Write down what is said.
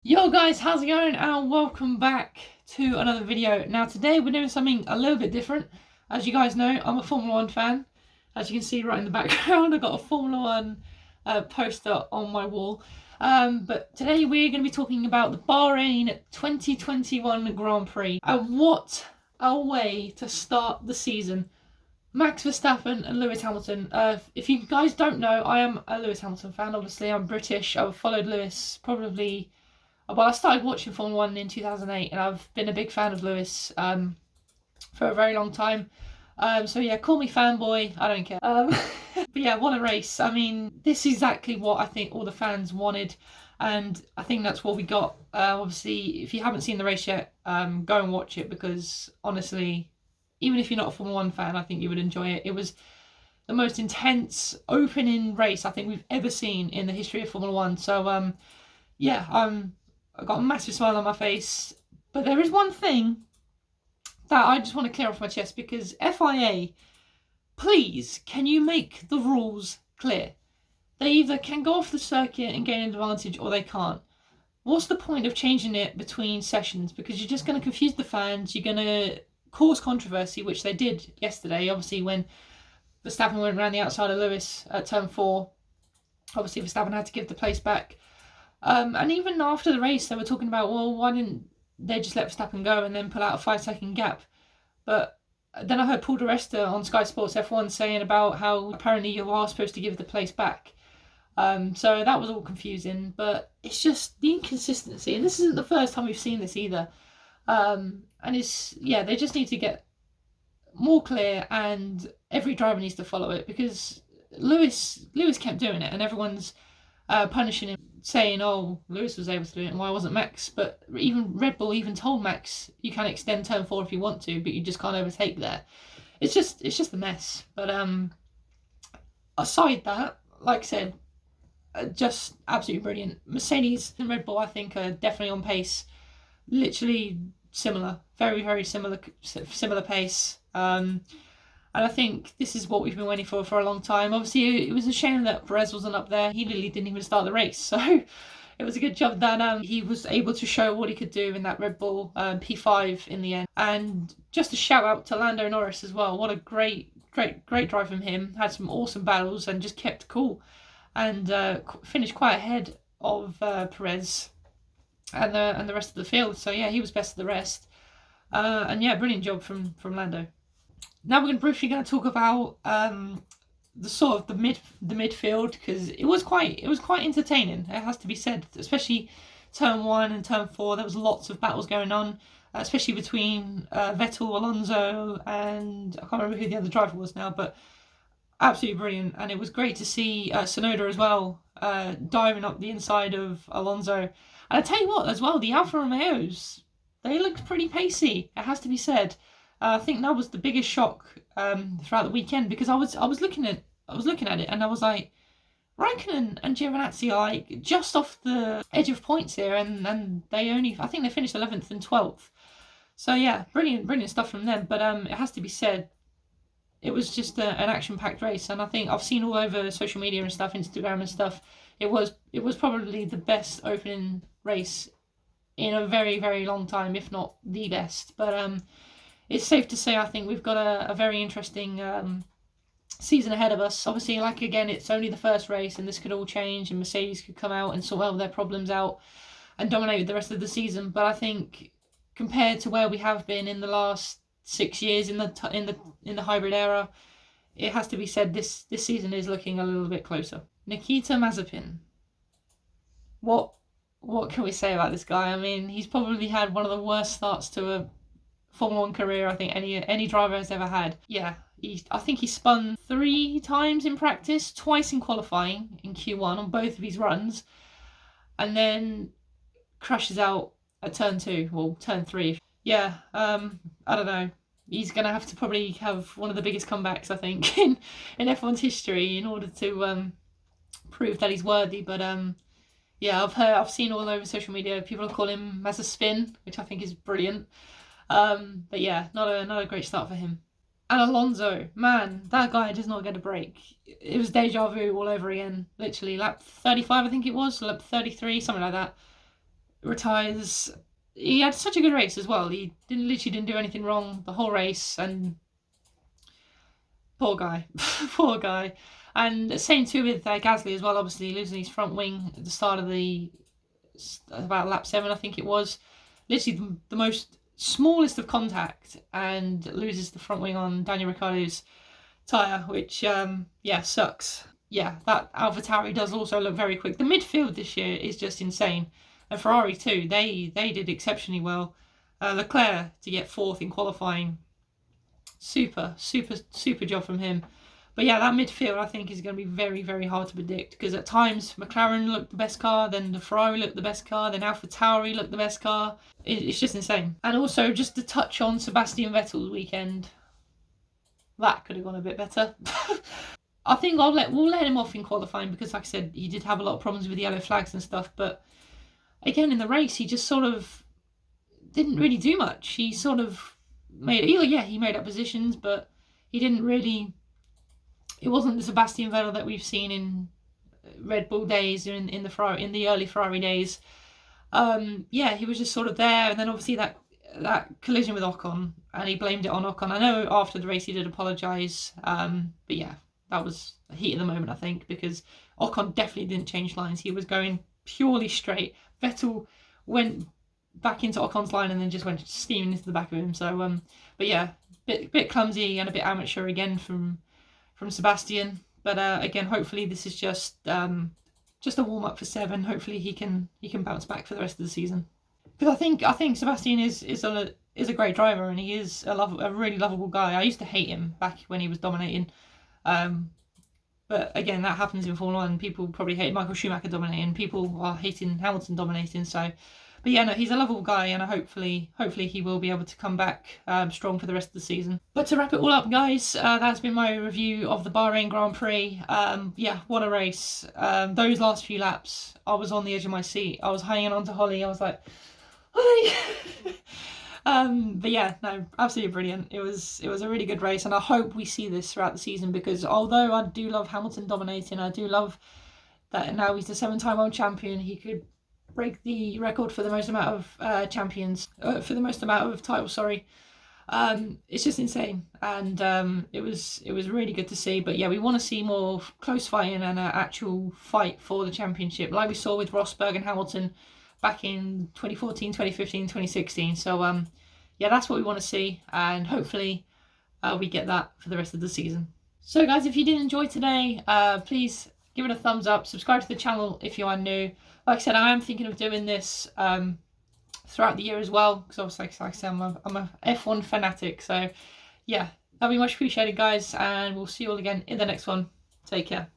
Yo guys, how's it going? And welcome back to another video. Now today we're doing something a little bit different. As you guys know, I'm a Formula 1 fan. As you can see right in the background, I've got a Formula 1 poster on my wall. But today we're going to be talking about the Bahrain 2021 Grand Prix. And what a way to start the season. Max Verstappen and Lewis Hamilton. If you guys don't know, I am a Lewis Hamilton fan. Obviously, I'm British. I've followed Lewis probably... Well, I started watching Formula 1 in 2008 and I've been a big fan of Lewis for a very long time. So yeah, call me fanboy, I don't care. But yeah, what a race. I mean, this is exactly what I think all the fans wanted, and I think that's what we got. Obviously, if you haven't seen the race yet, go and watch it, because honestly, even if you're not a Formula 1 fan, I think you would enjoy it. It was the most intense opening race I think we've ever seen in the history of Formula 1. So yeah, I've got a massive smile on my face. But there is one thing that I just want to clear off my chest, because FIA, please, can you make the rules clear? They either can go off the circuit and gain an advantage, or they can't. What's the point of changing it between sessions? Because you're just going to confuse the fans, you're going to cause controversy, which they did yesterday, obviously, when Verstappen went around the outside of Lewis at turn 4. Obviously, Verstappen had to give the place back. And even after the race, they were talking about, well, why didn't they just let Verstappen go and then pull out a 5-second gap? But then I heard Paul di Resta on Sky Sports F1 saying about how apparently you are supposed to give the place back. So that was all confusing, but it's just the inconsistency. And this isn't the first time we've seen this either. And it's, yeah, they just need to get more clear, and every driver needs to follow it, because Lewis kept doing it and everyone's punishing him, saying, oh, Lewis was able to do it and why wasn't Max? But even Red Bull even told Max, you can extend turn 4 if you want to, but you just can't overtake there. It's just a mess. But aside that, like I said, just absolutely brilliant. Mercedes and Red Bull, I think, are definitely on pace. Literally similar, very similar pace. And I think this is what we've been waiting for a long time. Obviously, it was a shame that Perez wasn't up there. He literally didn't even start the race. So it was a good job that he was able to show what he could do in that Red Bull P5 in the end. And just a shout out to Lando Norris as well. What a great drive from him. Had some awesome battles and just kept cool. And finished quite ahead of Perez and the rest of the field. So yeah, he was best of the rest. And yeah, brilliant job from Lando. Now we're briefly going to talk about the sort of the midfield, because it was quite entertaining. It has to be said, especially turn 1 and turn 4. There was lots of battles going on, especially between Vettel, Alonso, and I can't remember who the other driver was now, but absolutely brilliant. And it was great to see Tsunoda as well diving up the inside of Alonso. And I tell you what, as well, the Alfa Romeos, they looked pretty pacey. It has to be said. I think that was the biggest shock throughout the weekend, because I was looking at it and I was like, Raikkonen and Giovinazzi are like just off the edge of points here, and I think they finished 11th and 12th. So yeah, brilliant stuff from them. But it has to be said, it was just an action-packed race, and I think I've seen all over social media and stuff, Instagram and stuff. It was probably the best opening race in a very long time, if not the best. But it's safe to say I think we've got a very interesting season ahead of us. Obviously, like, again, it's only the first race and this could all change, and Mercedes could come out and sort all their problems out and dominate the rest of the season. But I think compared to where we have been in the last 6 years in the hybrid era, it has to be said this season is looking a little bit closer. Nikita Mazepin. What can we say about this guy? I mean, he's probably had one of the worst starts to a Formula 1 career I think any driver has ever had. Yeah, I think he spun 3 times in practice, twice in qualifying in Q1 on both of his runs, and then crashes out at turn 2, well, turn 3. Yeah, I don't know. He's going to have to probably have one of the biggest comebacks, I think, in F1's history in order to prove that he's worthy. But yeah, I've seen all over social media people call him Mazespin, which I think is brilliant. But yeah, not a great start for him. And Alonso, man, that guy does not get a break. It was deja vu all over again. Literally, lap 35, I think it was, lap 33, something like that. retires. He had such a good race as well. He literally didn't do anything wrong the whole race, and poor guy, poor guy. And same too with Gasly as well. Obviously losing his front wing at the start of the about lap 7, I think it was. Literally the most smallest of contact, and loses the front wing on Daniel Ricciardo's tyre, which yeah, sucks. Yeah, that AlphaTauri does also look very quick. The midfield this year is just insane, and Ferrari too. They did exceptionally well. Leclerc to get 4th in qualifying, super job from him. But yeah, that midfield I think is going to be very, very hard to predict, because at times McLaren looked the best car, then the Ferrari looked the best car, then AlphaTauri looked the best car. It's just insane. And also, just to touch on Sebastian Vettel's weekend, that could have gone a bit better. I think we'll let him off in qualifying, because like I said, he did have a lot of problems with the yellow flags and stuff, but again in the race he just sort of didn't really do much. He sort of he made up positions, but he didn't really. It wasn't the Sebastian Vettel that we've seen in Red Bull days, in the early Ferrari days. Yeah, he was just sort of there, and then obviously that collision with Ocon, and he blamed it on Ocon. I know after the race he did apologise, but yeah, that was the heat of the moment, I think, because Ocon definitely didn't change lines. He was going purely straight. Vettel went back into Ocon's line and then just went steaming into the back of him. So, but yeah, bit clumsy and a bit amateur again from Sebastian. But again, hopefully this is just a warm up for 7. Hopefully he can bounce back for the rest of the season. Because I think Sebastian is a great driver, and he is a really lovable guy. I used to hate him back when he was dominating. But again, that happens in Formula 1. People probably hate Michael Schumacher dominating. People are hating Hamilton dominating. So, but yeah, no, he's a lovable guy, and hopefully he will be able to come back strong for the rest of the season. But to wrap it all up, guys, that's been my review of the Bahrain Grand Prix. Yeah, what a race. Those last few laps, I was on the edge of my seat. I was hanging on to Holly. I was like, Holly! But yeah, no, absolutely brilliant. It was a really good race, and I hope we see this throughout the season, because although I do love Hamilton dominating, I do love that now he's the 7-time world champion. He could break the record for the most amount of for the most amount of titles. Sorry, it's just insane, and it was really good to see. But yeah, we want to see more close fighting and an actual fight for the championship, like we saw with Rosberg and Hamilton back in 2014, 2015, 2016. So yeah, that's what we want to see, and hopefully we get that for the rest of the season. So guys, if you did enjoy today, please give it a thumbs up, subscribe to the channel if you are new. Like I said, I am thinking of doing this throughout the year as well, because obviously, like I said, I'm a F1 fanatic. So yeah, that'll be much appreciated, guys, and we'll see you all again in the next one. Take care.